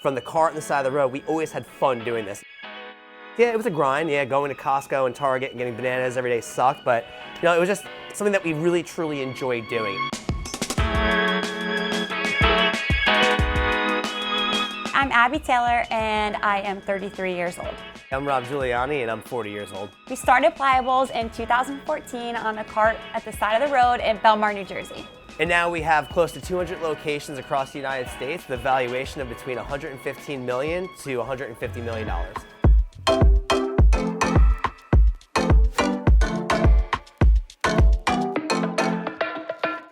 from the cart on the side of the road, we always had fun doing this. Yeah, it was a grind. Yeah, going to Costco and Target and getting bananas every day sucked, but you know, it was just something that we really truly enjoyed doing. I'm Abby Taylor and I am 33 years old. I'm Rob Giuliani and I'm 40 years old. We started Playa Bowls in 2014 on a cart at the side of the road in Belmar, New Jersey. And now we have close to 200 locations across the United States with a valuation of between $115 million to $150 million.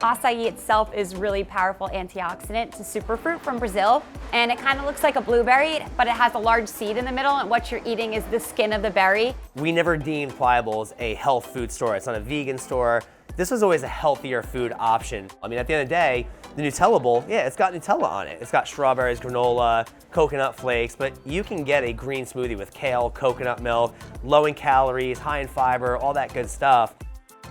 Açai itself is really powerful antioxidant. It's a superfruit from Brazil, and it kind of looks like a blueberry, but it has a large seed in the middle, and what you're eating is the skin of the berry. We never deemed Playa Bowls a health food store. It's not a vegan store. This was always a healthier food option. I mean, at the end of the day, the Nutella bowl, yeah, it's got Nutella on it. It's got strawberries, granola, coconut flakes, but you can get a green smoothie with kale, coconut milk, low in calories, high in fiber, all that good stuff.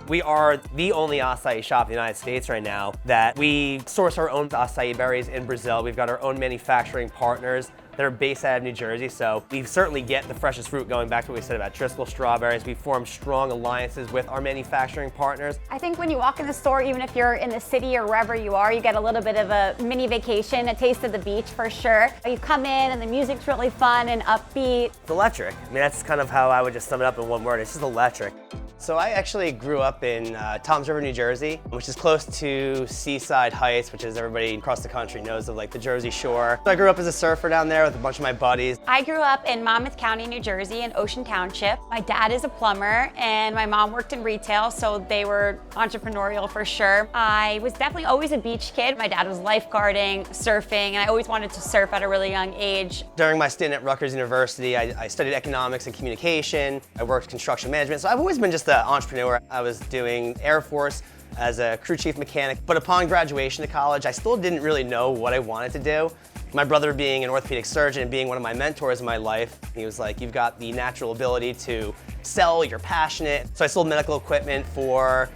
We are the only acai shop in the United States right now that we source our own acai berries in Brazil. We've got our own manufacturing partners that are based out of New Jersey, so we certainly get the freshest fruit. Going back to what we said about Driscoll strawberries, we form strong alliances with our manufacturing partners. I think when you walk in the store, even if you're in the city or wherever you are, you get a little bit of a mini vacation, a taste of the beach for sure. You come in and the music's really fun and upbeat. It's electric. I mean, that's kind of how I would just sum it up in one word. It's just electric. So I actually grew up in Toms River, New Jersey, which is close to Seaside Heights, which is everybody across the country knows of, like the Jersey Shore. So I grew up as a surfer down there with a bunch of my buddies. I grew up in Monmouth County, New Jersey in Ocean Township. My dad is a plumber and my mom worked in retail, so they were entrepreneurial for sure. I was definitely always a beach kid. My dad was lifeguarding, surfing, and I always wanted to surf at a really young age. During my stint at Rutgers University, I studied economics and communication. I worked construction management, so I've always been just an entrepreneur. I was doing Air Force as a crew chief mechanic, but upon graduation to college, I still didn't really know what I wanted to do. My brother being an orthopedic surgeon and being one of my mentors in my life, he was like, you've got the natural ability to sell, you're passionate. So I sold medical equipment for,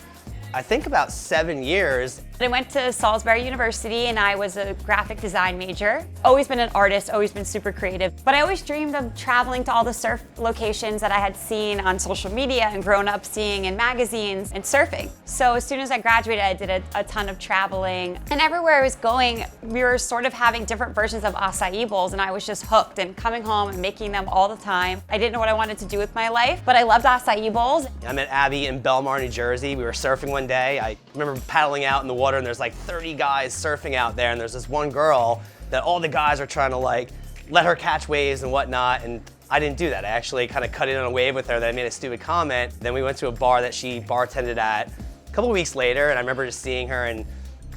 I think, about 7 years. I went to Salisbury University and I was a graphic design major. Always been an artist, always been super creative, but I always dreamed of traveling to all the surf locations that I had seen on social media and grown up seeing in magazines and surfing. So as soon as I graduated, I did a ton of traveling, and everywhere I was going, we were sort of having different versions of acai bowls, and I was just hooked and coming home and making them all the time. I didn't know what I wanted to do with my life, but I loved acai bowls. I met Abby in Belmar, New Jersey. We were surfing one day. I remember paddling out in the water and there's like 30 guys surfing out there, and there's this one girl that all the guys are trying to like let her catch waves and whatnot, and I didn't do that. I actually kind of cut in on a wave with her that I made a stupid comment. Then we went to a bar that she bartended at a couple of weeks later, and I remember just seeing her, and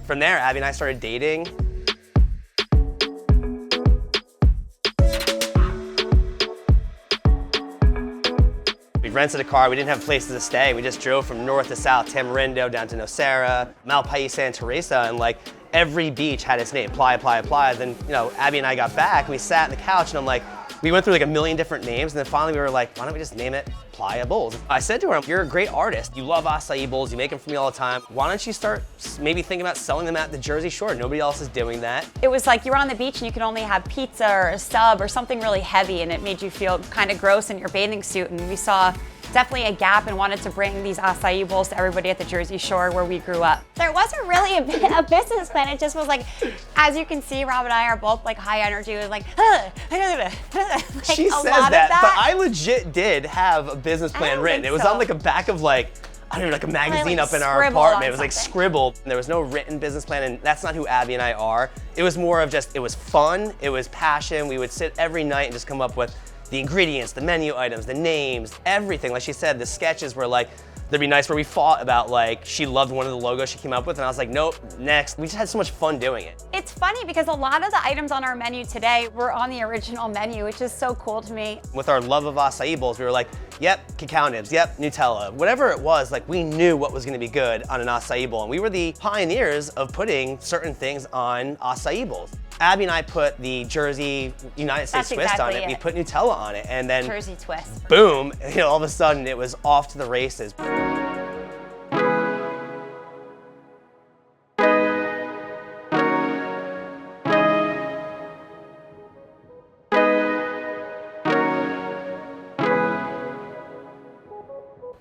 from there Abby and I started dating. We rented a car, we didn't have places to stay. We just drove from north to south, Tamarindo down to Nocera, Malpais, Santa Teresa, and like every beach had its name, Playa, Playa, Playa. Then, you know, Abby and I got back, we sat on the couch and I'm like, we went through like a million different names, and then finally we were like, why don't we just name it Playa Bowls? I said to her, you're a great artist. You love acai bowls, you make them for me all the time. Why don't you start maybe thinking about selling them at the Jersey Shore? Nobody else is doing that. It was like you were on the beach and you could only have pizza or a sub or something really heavy, and it made you feel kind of gross in your bathing suit, and we saw definitely a gap and wanted to bring these acai bowls to everybody at the Jersey Shore where we grew up. There wasn't really a business plan. It just was like, as you can see, Rob and I are both like high energy. It was like, like she says that, but I legit did have a business plan written. It was on like a back of like, I don't know, like a magazine up in our apartment. It was like scribbled. There was no written business plan, and that's not who Abby and I are. It was more of just, it was fun, it was passion. We would sit every night and just come up with the ingredients, the menu items, the names, everything. Like she said, the sketches were like, there'd be nights where we fought about like, she loved one of the logos she came up with, and I was like, nope, next. We just had so much fun doing it. It's funny because a lot of the items on our menu today were on the original menu, which is so cool to me. With our love of acai bowls, we were like, yep, cacao nibs, yep, Nutella. Whatever it was, like we knew what was gonna be good on an acai bowl, and we were the pioneers of putting certain things on acai bowls. Abby and I put the Jersey United States twist on it. We put Nutella on it, and then Jersey twist. Boom, you know, all of a sudden it was off to the races.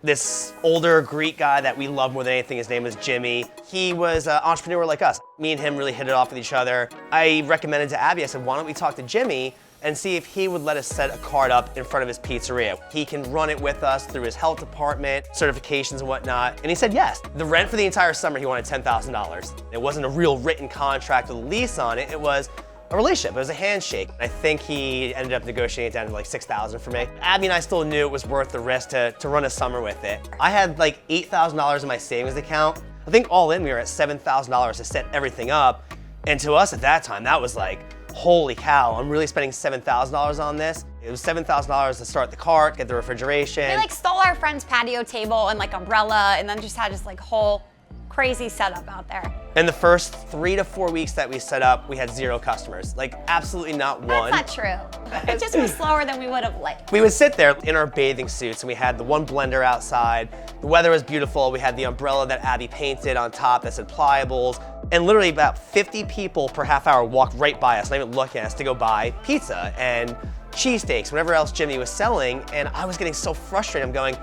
this older Greek guy that we love more than anything. His name was Jimmy. He was an entrepreneur like us. Me and him really hit it off with each other. I recommended to Abby, I said, why don't we talk to Jimmy and see if he would let us set a cart up in front of his pizzeria. He can run it with us through his health department, certifications and whatnot. And he said yes. The rent for the entire summer, he wanted $10,000. It wasn't a real written contract with a lease on it. It was a relationship, it was a handshake. I think he ended up negotiating it down to like $6,000 for me. Abby and I still knew it was worth the risk to run a summer with it. I had like $8,000 in my savings account. I think all in, we were at $7,000 to set everything up. And to us at that time, that was like, holy cow, I'm really spending $7,000 on this. It was $7,000 to start the cart, get the refrigeration. We like stole our friend's patio table and like umbrella and then just had this like whole crazy setup out there. In the first 3 to 4 weeks that we set up, we had 0 customers. Like absolutely not one. That's not true. It just was slower than we would have liked. We would sit there in our bathing suits and we had the one blender outside. The weather was beautiful. We had the umbrella that Abby painted on top that said pliables. And literally about 50 people per half hour walked right by us, not even looking at us, to go buy pizza and cheesesteaks, whatever else Jimmy was selling. And I was getting so frustrated. I'm going,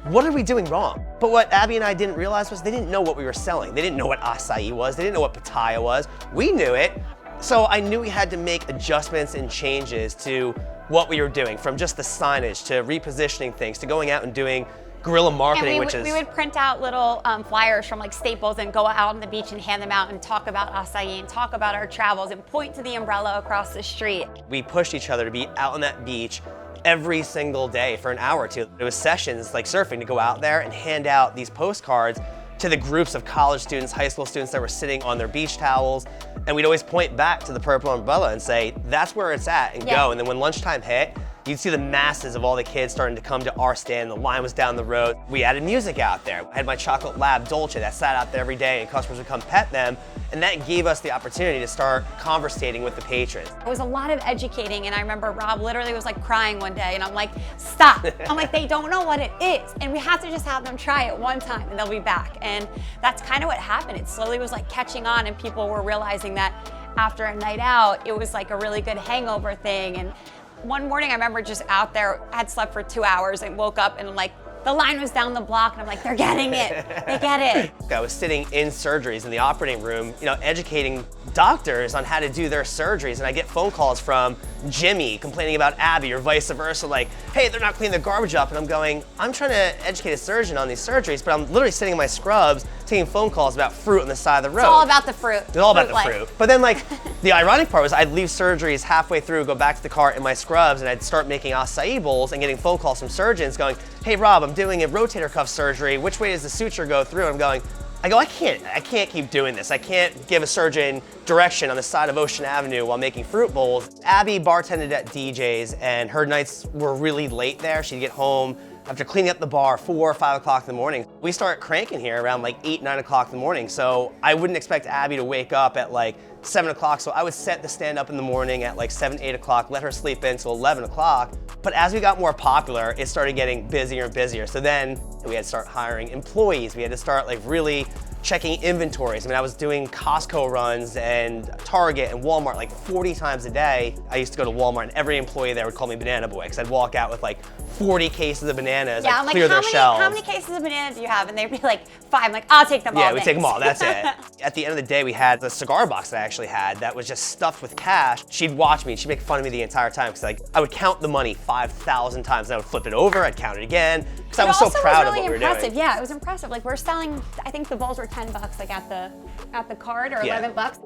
what are we doing wrong? But what Abby and I didn't realize was they didn't know what we were selling. They didn't know what acai was. They didn't know what pitaya was. We knew it. So I knew we had to make adjustments and changes to what we were doing, from just the signage to repositioning things to going out and doing guerrilla marketing, and we would print out little flyers from like Staples and go out on the beach and hand them out and talk about acai and talk about our travels and point to the umbrella across the street. We pushed each other to be out on that beach every single day for an hour or two. It was sessions like surfing to go out there and hand out these postcards to the groups of college students, high school students that were sitting on their beach towels. And we'd always point back to the purple umbrella and say, that's where it's at, and go. And then when lunchtime hit, you'd see the masses of all the kids starting to come to our stand. The line was down the road. We added music out there. I had my chocolate lab, Dolce, that sat out there every day and customers would come pet them. And that gave us the opportunity to start conversating with the patrons. It was a lot of educating, and I remember Rob literally was like crying one day, and I'm like, stop. I'm like, they don't know what it is, and we have to just have them try it one time and they'll be back. And that's kind of what happened. It slowly was like catching on, and people were realizing that after a night out, it was like a really good hangover thing. And one morning I remember just out there, I had slept for 2 hours and woke up and like, the line was down the block and I'm like, they're getting it, they get it. I was sitting in surgeries in the operating room, educating doctors on how to do their surgeries, and I get phone calls from Jimmy complaining about Abby or vice versa, like, hey, they're not cleaning the garbage up, and I'm going, I'm trying to educate a surgeon on these surgeries, but I'm literally sitting in my scrubs taking phone calls about fruit on the side of the road. It's all about the fruit. It's all about the fruit. But then like, the ironic part was I'd leave surgeries halfway through, go back to the cart in my scrubs, and I'd start making acai bowls and getting phone calls from surgeons going, hey Rob, I'm doing a rotator cuff surgery. Which way does the suture go through? And I can't keep doing this. I can't give a surgeon direction on the side of Ocean Avenue while making fruit bowls. Abby bartended at DJ's and her nights were really late there. She'd get home after cleaning up the bar 4 or 5 o'clock in the morning. We start cranking here around like 8, 9 o'clock in the morning. So I wouldn't expect Abby to wake up at like 7 o'clock. So I would set the stand up in the morning at like 7, 8 o'clock, let her sleep in till 11 o'clock. But as we got more popular, it started getting busier and busier. So then we had to start hiring employees. We had to start like really checking inventories. I mean, I was doing Costco runs and Target and Walmart like 40 times a day. I used to go to Walmart and every employee there would call me Banana Boy because I'd walk out with like 40 cases of bananas, yeah, like clear their shelves. How many cases of bananas do you have? And they'd be like 5. I'm like, I'll take them all. Yeah, we take them all, that's it. At the end of the day, we had the cigar box that I actually had that was just stuffed with cash. She'd watch me and she'd make fun of me the entire time because like I would count the money 5,000 times and I would flip it over, I'd count it again because I was so proud of what we were doing. Yeah, it was impressive. Like we're selling, I think the bowls were $10 like at the cart or $11.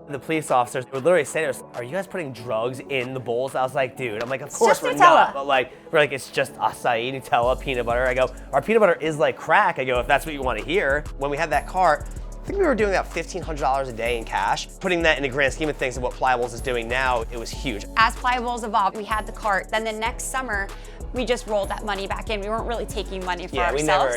The police officers would literally say to us, are you guys putting drugs in the bowls? I was like, dude, I'm like, of course we're not. But like, we're like, it's just acai, Nutella, peanut butter. I go, our peanut butter is like crack. I go, if that's what you want to hear. When we had that cart, I think we were doing about $1,500 a day in cash. Putting that in the grand scheme of things of what Pliables is doing now, it was huge. As Pliables evolved, we had the cart. Then the next summer, we just rolled that money back in. We weren't really taking money for ourselves.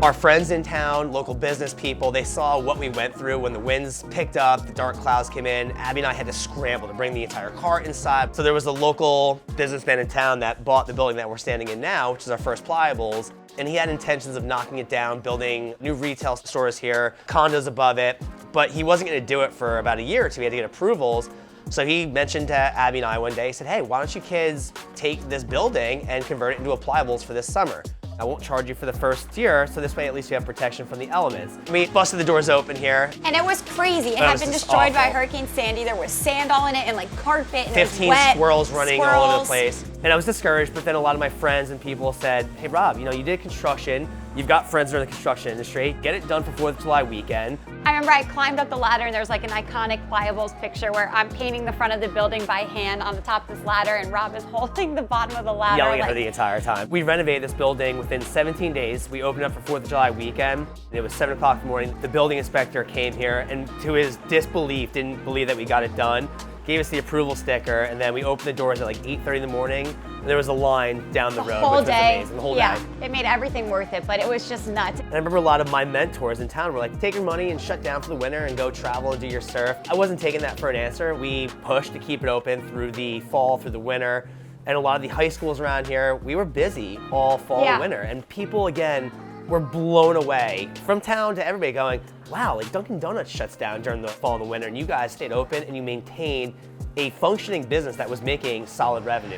Our friends in town, local business people, they saw what we went through when the winds picked up, the dark clouds came in. Abby and I had to scramble to bring the entire cart inside. So there was a local businessman in town that bought the building that we're standing in now, which is our first Pliables. and he had intentions of knocking it down, building new retail stores here, condos above it, but he wasn't gonna do it for about a year or two. He had to get approvals. So he mentioned to Abby and I one day, he said, hey, why don't you kids take this building and convert it into a Pliables for this summer? I won't charge you for the first year, so this way at least you have protection from the elements. We busted the doors open here. And it was crazy. It had been destroyed by Hurricane Sandy. There was sand all in it and like carpet, and 15 it was wet. squirrels running all over the place. And I was discouraged, but then a lot of my friends and people said, hey Rob, you did construction, you've got friends that are in the construction industry, get it done for 4th of July weekend. I remember I climbed up the ladder and there's like an iconic Pliables picture where I'm painting the front of the building by hand on the top of this ladder and Rob is holding the bottom of the ladder. Yelling at her the entire time. We renovated this building within 17 days. We opened up for 4th of July weekend. It was 7 o'clock in the morning. The building inspector came here and to his disbelief, didn't believe that we got it done. Gave us the approval sticker, and then we opened the doors at like 8:30 in the morning, and there was a line down the road, which was amazing, the whole day. It made everything worth it, but it was just nuts. And I remember a lot of my mentors in town were like, take your money and shut down for the winter and go travel and do your surf. I wasn't taking that for an answer. We pushed to keep it open through the fall, through the winter, and a lot of the high schools around here, we were busy all fall and winter, and people, again, were blown away from town to everybody going, wow, like Dunkin' Donuts shuts down during the fall and the winter, and you guys stayed open and you maintained a functioning business that was making solid revenue.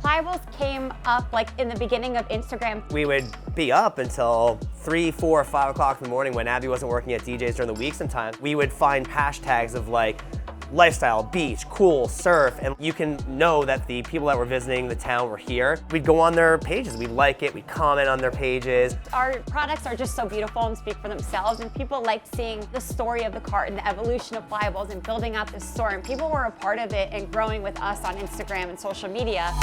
Pliables came up like in the beginning of Instagram. We would be up until 3, 4, 5 o'clock in the morning when Abby wasn't working at DJ's during the week sometimes. We would find hashtags of like, lifestyle, beach, cool, surf, and you can know that the people that were visiting the town were here. We'd go on their pages, we'd like it, we'd comment on their pages. Our products are just so beautiful and speak for themselves, and people liked seeing the story of the cart and the evolution of Pliables and building out this store, and people were a part of it and growing with us on Instagram and social media.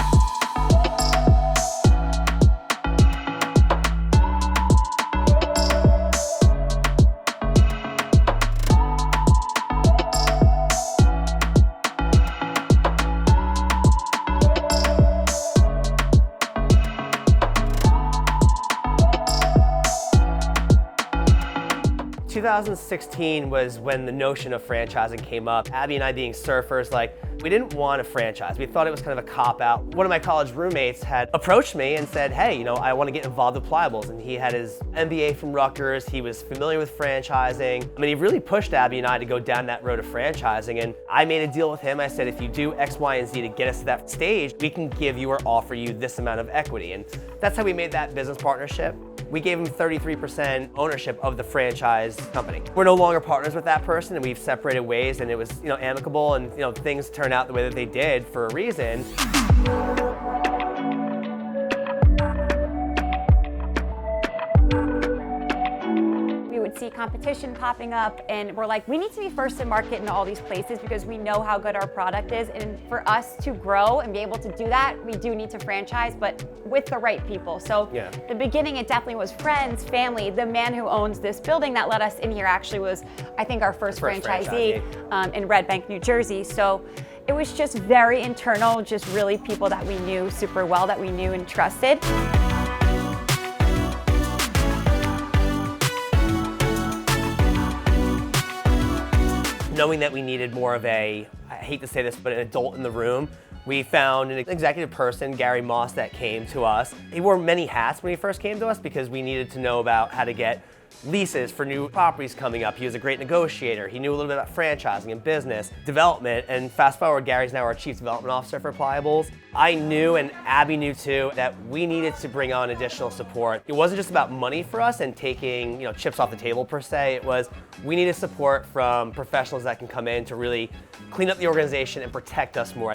2016 was when the notion of franchising came up. Abby and I being surfers, like, we didn't want a franchise. We thought it was kind of a cop-out. One of my college roommates had approached me and said, hey, I want to get involved with Pliables. And he had his MBA from Rutgers. He was familiar with franchising. I mean, he really pushed Abby and I to go down that road of franchising. And I made a deal with him. I said, if you do X, Y, and Z to get us to that stage, we can give you or offer you this amount of equity. And that's how we made that business partnership. We gave him 33% ownership of the franchise company. We're no longer partners with that person, and we've separated ways, and it was, amicable, and things turned out the way that they did for a reason. We would see competition popping up, and we're like, we need to be first to market in all these places because we know how good our product is, and for us to grow and be able to do that, we do need to franchise, but with the right people. So the beginning, it definitely was friends, family. The man who owns this building that let us in here actually was, I think, our first franchisee in Red Bank, New Jersey. So it was just very internal, just really people that we knew super well, that we knew and trusted. Knowing that we needed more of a, I hate to say this, but an adult in the room, we found an executive person, Gary Moss, that came to us. He wore many hats when he first came to us because we needed to know about how to get leases for new properties coming up. He was a great negotiator. He knew a little bit about franchising and business development. And fast forward, Gary's now our Chief Development Officer for Pliables. I knew, and Abby knew too, that we needed to bring on additional support. It wasn't just about money for us and taking chips off the table per se. It was, we needed support from professionals that can come in to really clean up the organization and protect us more.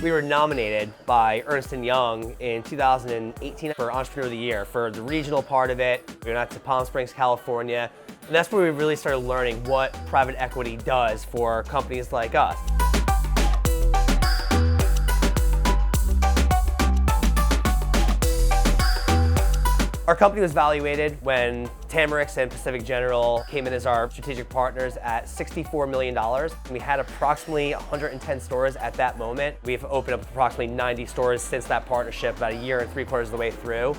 We were nominated by Ernst & Young in 2018 for Entrepreneur of the Year for the regional part of it. We went out to Palm Springs, California, and that's where we really started learning what private equity does for companies like us. Our company was valuated when Tamarix and Pacific General came in as our strategic partners at $64 million. We had approximately 110 stores at that moment. We've opened up approximately 90 stores since that partnership, about a year and 3/4 of the way through.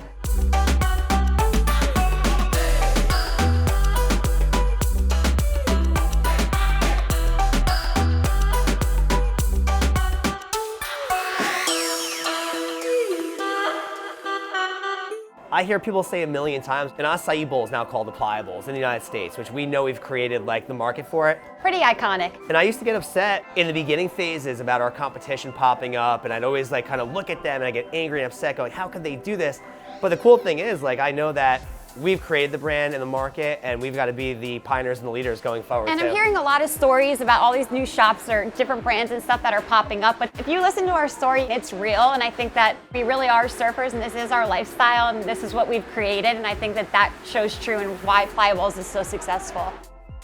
I hear people say a million times, an acai bowl is now called the Playa bowls in the United States, which we know we've created like the market for it. Pretty iconic. And I used to get upset in the beginning phases about our competition popping up, and I'd always like kind of look at them and I get angry and upset going, how could they do this? But the cool thing is, like, I know that we've created the brand in the market and we've got to be the pioneers and the leaders going forward. And too. I'm hearing a lot of stories about all these new shops or different brands and stuff that are popping up. But if you listen to our story, it's real. And I think that we really are surfers and this is our lifestyle and this is what we've created. And I think that that shows true in why Playa Bowls is so successful.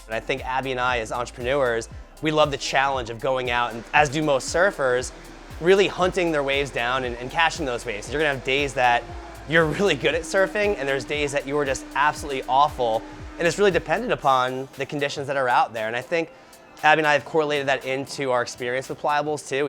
And I think Abby and I as entrepreneurs, we love the challenge of going out and, as do most surfers, really hunting their waves down and catching those waves. You're gonna have days that you're really good at surfing and there's days that you are just absolutely awful. And it's really dependent upon the conditions that are out there. And I think Abby and I have correlated that into our experience with Playa Bowls too.